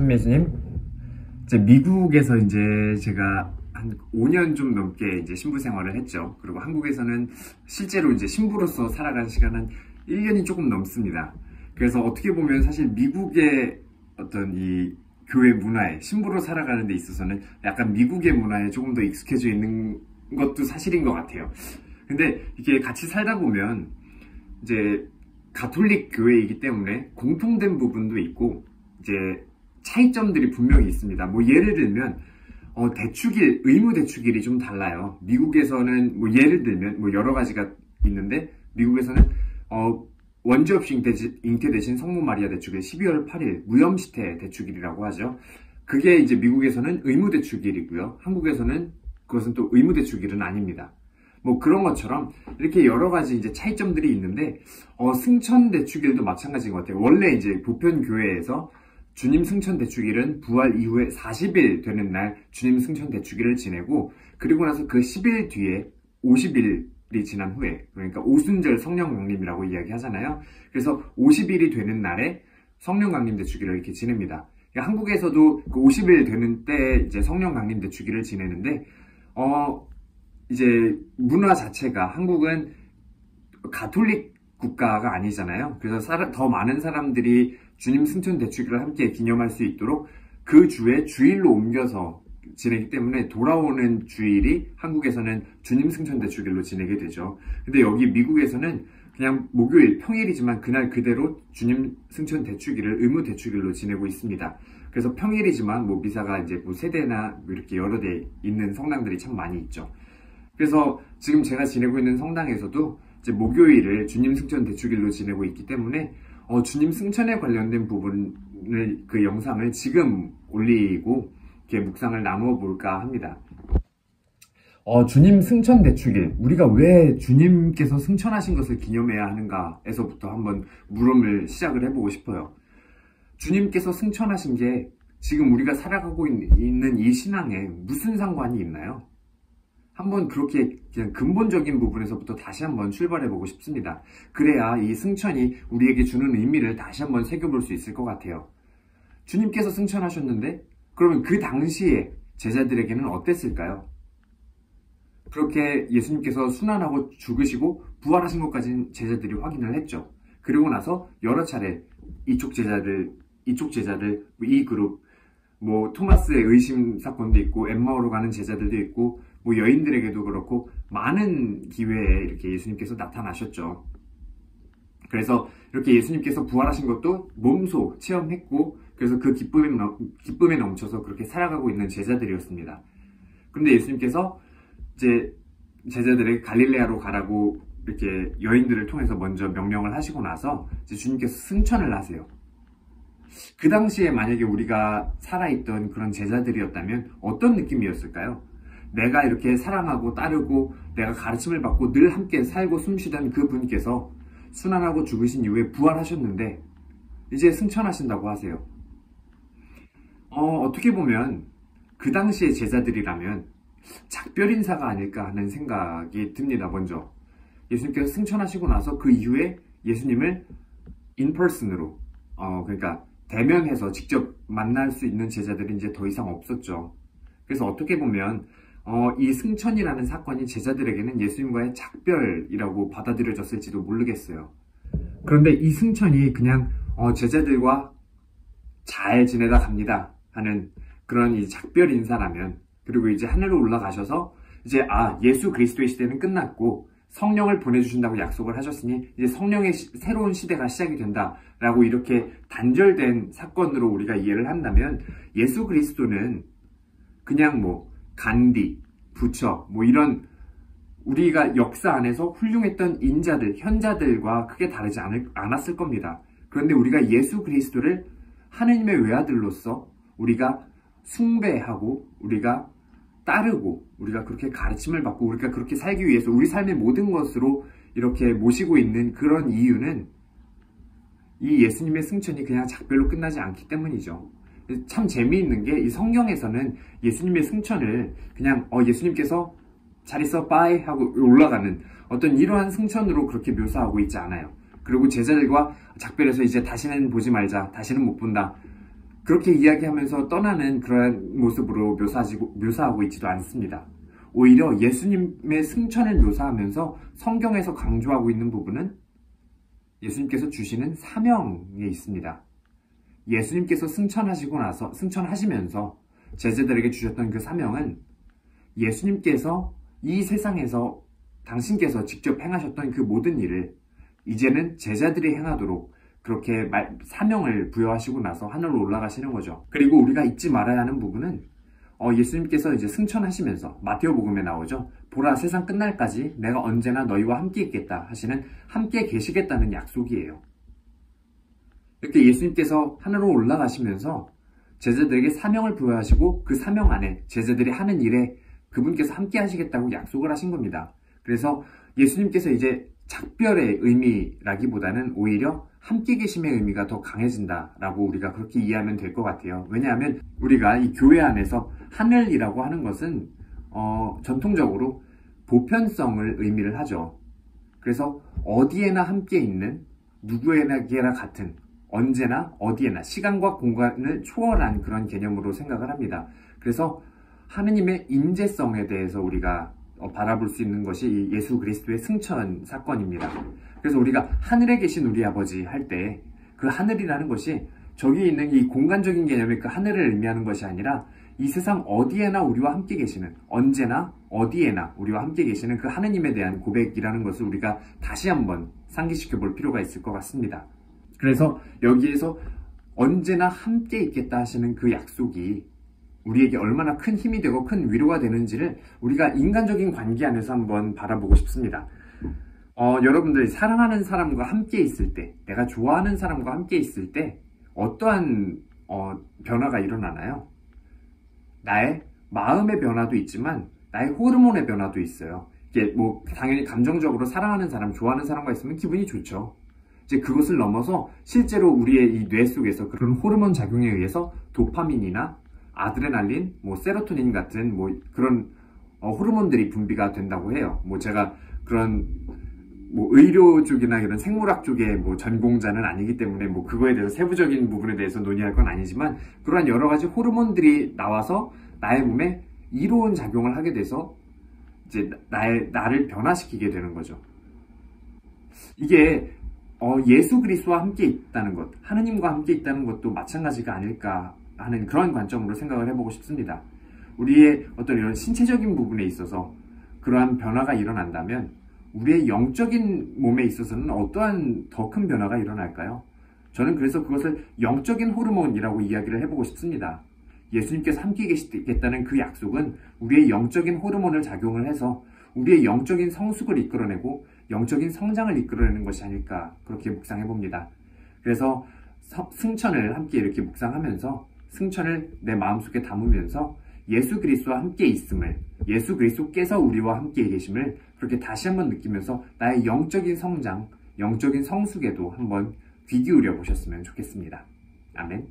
선매수님, 이제 미국에서 이제 제가 한 5년 좀 넘게 이제 신부 생활을 했죠. 그리고 한국에서는 실제로 이제 신부로서 살아간 시간은 1년이 조금 넘습니다. 그래서 어떻게 보면 사실 미국의 어떤 이 교회 문화에, 신부로 살아가는 데 있어서는 약간 미국의 문화에 조금 더 익숙해져 있는 것도 사실인 것 같아요. 근데 이게 같이 살다 보면 이제 가톨릭 교회이기 때문에 공통된 부분도 있고 이제 차이점들이 분명히 있습니다. 뭐 예를 들면 대축일, 의무 대축일이 좀 달라요. 미국에서는 뭐 예를 들면 뭐 여러 가지가 있는데, 미국에서는 원죄 없이 잉태되신 성모 마리아 대축일 12월 8일 무염시태 대축일이라고 하죠. 그게 이제 미국에서는 의무 대축일이고요. 한국에서는 그것은 또 의무 대축일은 아닙니다. 뭐 그런 것처럼 이렇게 여러 가지 이제 차이점들이 있는데, 승천 대축일도 마찬가지인 것 같아요. 원래 이제 보편 교회에서 주님 승천 대축일은 부활 이후에 40일 되는 날 주님 승천 대축일을 지내고, 그리고 나서 그 10일 뒤에 50일이 지난 후에, 그러니까 오순절 성령 강림이라고 이야기하잖아요. 그래서 50일이 되는 날에 성령 강림 대축일을 이렇게 지냅니다. 그러니까 한국에서도 그 50일 되는 때 이제 성령 강림 대축일을 지내는데, 이제 문화 자체가, 한국은 가톨릭 국가가 아니잖아요. 그래서 더 많은 사람들이 주님 승천 대축일을 함께 기념할 수 있도록 그 주에 주일로 옮겨서 지내기 때문에 돌아오는 주일이 한국에서는 주님 승천 대축일로 지내게 되죠. 근데 여기 미국에서는 그냥 목요일, 평일이지만 그날 그대로 주님 승천 대축일을 의무 대축일로 지내고 있습니다. 그래서 평일이지만 뭐 미사가 이제 뭐 세대나 뭐 이렇게 여러 대 있는 성당들이 참 많이 있죠. 그래서 지금 제가 지내고 있는 성당에서도 이제 목요일을 주님 승천 대축일로 지내고 있기 때문에 주님 승천에 관련된 부분을, 그 영상을 지금 올리고 이렇게 묵상을 나누어 볼까 합니다. 주님 승천 대축일, 우리가 왜 주님께서 승천하신 것을 기념해야 하는가에서부터 한번 물음을 시작을 해보고 싶어요. 주님께서 승천하신 게 지금 우리가 살아가고 있는 이 신앙에 무슨 상관이 있나요? 한번 그렇게 그냥 근본적인 부분에서부터 다시 한번 출발해보고 싶습니다. 그래야 이 승천이 우리에게 주는 의미를 다시 한번 새겨볼 수 있을 것 같아요. 주님께서 승천하셨는데 그러면 그 당시에 제자들에게는 어땠을까요? 그렇게 예수님께서 순환하고 죽으시고 부활하신 것까지는 제자들이 확인을 했죠. 그리고 나서 여러 차례 이쪽 제자들, 이 그룹, 뭐 토마스의 의심 사건도 있고 엠마오로 가는 제자들도 있고 뭐 여인들에게도 그렇고 많은 기회에 이렇게 예수님께서 나타나셨죠. 그래서 이렇게 예수님께서 부활하신 것도 몸소 체험했고, 그래서 그 기쁨에 넘쳐서 그렇게 살아가고 있는 제자들이었습니다. 그런데 예수님께서 이제 제자들에게 갈릴레아로 가라고 이렇게 여인들을 통해서 먼저 명령을 하시고 나서 이제 주님께서 승천을 하세요. 그 당시에 만약에 우리가 살아있던 그런 제자들이었다면 어떤 느낌이었을까요? 내가 이렇게 사랑하고 따르고 내가 가르침을 받고 늘 함께 살고 숨쉬던 그 분께서 순환하고 죽으신 이후에 부활하셨는데 이제 승천하신다고 하세요. 어떻게 보면 그 당시의 제자들이라면 작별 인사가 아닐까 하는 생각이 듭니다. 먼저 예수님께서 승천하시고 나서 그 이후에 예수님을 인퍼슨으로, 그러니까 대면해서 직접 만날 수 있는 제자들이 이제 더 이상 없었죠. 그래서 어떻게 보면 이 승천이라는 사건이 제자들에게는 예수님과의 작별이라고 받아들여졌을지도 모르겠어요. 그런데 이 승천이 그냥 제자들과 잘 지내다 갑니다 하는 그런 이 작별 인사라면, 그리고 이제 하늘로 올라가셔서 이제 예수 그리스도의 시대는 끝났고 성령을 보내주신다고 약속을 하셨으니 이제 성령의 새로운 시대가 시작이 된다라고 이렇게 단절된 사건으로 우리가 이해를 한다면, 예수 그리스도는 그냥 뭐 간디, 부처, 뭐 이런 우리가 역사 안에서 훌륭했던 인자들, 현자들과 크게 다르지 않았을 겁니다. 그런데 우리가 예수 그리스도를 하느님의 외아들로서 우리가 숭배하고 우리가 따르고 우리가 그렇게 가르침을 받고 우리가 그렇게 살기 위해서 우리 삶의 모든 것으로 이렇게 모시고 있는 그런 이유는 이 예수님의 승천이 그냥 작별로 끝나지 않기 때문이죠. 참 재미있는 게 이 성경에서는 예수님의 승천을 그냥 예수님께서 잘 있어 빠이 하고 올라가는 어떤 이러한 승천으로 그렇게 묘사하고 있지 않아요. 그리고 제자들과 작별해서 이제 다시는 보지 말자, 다시는 못 본다, 그렇게 이야기하면서 떠나는 그러한 모습으로 묘사하고 있지도 않습니다. 오히려 예수님의 승천을 묘사하면서 성경에서 강조하고 있는 부분은 예수님께서 주시는 사명에 있습니다. 예수님께서 승천하시면서 제자들에게 주셨던 그 사명은 예수님께서 이 세상에서 당신께서 직접 행하셨던 그 모든 일을 이제는 제자들이 행하도록 그렇게 사명을 부여하시고 나서 하늘로 올라가시는 거죠. 그리고 우리가 잊지 말아야 하는 부분은 예수님께서 이제 승천하시면서 마태오복음에 나오죠. 보라, 세상 끝날까지 내가 언제나 너희와 함께 있겠다 하시는 함께 계시겠다는 약속이에요. 이렇게 예수님께서 하늘로 올라가시면서 제자들에게 사명을 부여하시고 그 사명 안에 제자들이 하는 일에 그분께서 함께 하시겠다고 약속을 하신 겁니다. 그래서 예수님께서 이제 작별의 의미라기보다는 오히려 함께 계심의 의미가 더 강해진다라고 우리가 그렇게 이해하면 될 것 같아요. 왜냐하면 우리가 이 교회 안에서 하늘이라고 하는 것은 전통적으로 보편성을 의미를 하죠. 그래서 어디에나 함께 있는 누구에게나 같은 언제나 어디에나 시간과 공간을 초월한 그런 개념으로 생각을 합니다. 그래서 하느님의 임재성에 대해서 우리가 바라볼 수 있는 것이 예수 그리스도의 승천 사건입니다. 그래서 우리가 하늘에 계신 우리 아버지 할 때 그 하늘이라는 것이 저기 있는 이 공간적인 개념의 그 하늘을 의미하는 것이 아니라 이 세상 어디에나 우리와 함께 계시는, 언제나 어디에나 우리와 함께 계시는 그 하느님에 대한 고백이라는 것을 우리가 다시 한번 상기시켜 볼 필요가 있을 것 같습니다. 그래서 여기에서 언제나 함께 있겠다 하시는 그 약속이 우리에게 얼마나 큰 힘이 되고 큰 위로가 되는지를 우리가 인간적인 관계 안에서 한번 바라보고 싶습니다. 여러분들이 사랑하는 사람과 함께 있을 때, 내가 좋아하는 사람과 함께 있을 때 어떠한 변화가 일어나나요? 나의 마음의 변화도 있지만 나의 호르몬의 변화도 있어요. 이게 당연히 감정적으로 사랑하는 사람, 좋아하는 사람과 있으면 기분이 좋죠. 이제 그것을 넘어서 실제로 우리의 이 뇌 속에서 그런 호르몬 작용에 의해서 도파민이나 아드레날린, 세로토닌 같은 그런 호르몬들이 분비가 된다고 해요. 제가 그런 의료 쪽이나 이런 생물학 쪽의 전공자는 아니기 때문에 그거에 대해서 세부적인 부분에 대해서 논의할 건 아니지만 그러한 여러 가지 호르몬들이 나와서 나의 몸에 이로운 작용을 하게 돼서 이제 나를 변화시키게 되는 거죠. 이게 예수 그리스도와 함께 있다는 것, 하느님과 함께 있다는 것도 마찬가지가 아닐까 하는 그런 관점으로 생각을 해보고 싶습니다. 우리의 어떤 이런 신체적인 부분에 있어서 그러한 변화가 일어난다면 우리의 영적인 몸에 있어서는 어떠한 더 큰 변화가 일어날까요? 저는 그래서 그것을 영적인 호르몬이라고 이야기를 해보고 싶습니다. 예수님께서 함께 계시겠다는 그 약속은 우리의 영적인 호르몬을 작용을 해서 우리의 영적인 성숙을 이끌어내고 영적인 성장을 이끌어내는 것이 아닐까 그렇게 묵상해봅니다. 그래서 승천을 함께 이렇게 묵상하면서 승천을 내 마음속에 담으면서 예수 그리스도와 함께 있음을, 예수 그리스도께서 우리와 함께 계심을 그렇게 다시 한번 느끼면서 나의 영적인 성장, 영적인 성숙에도 한번 귀 기울여 보셨으면 좋겠습니다. 아멘.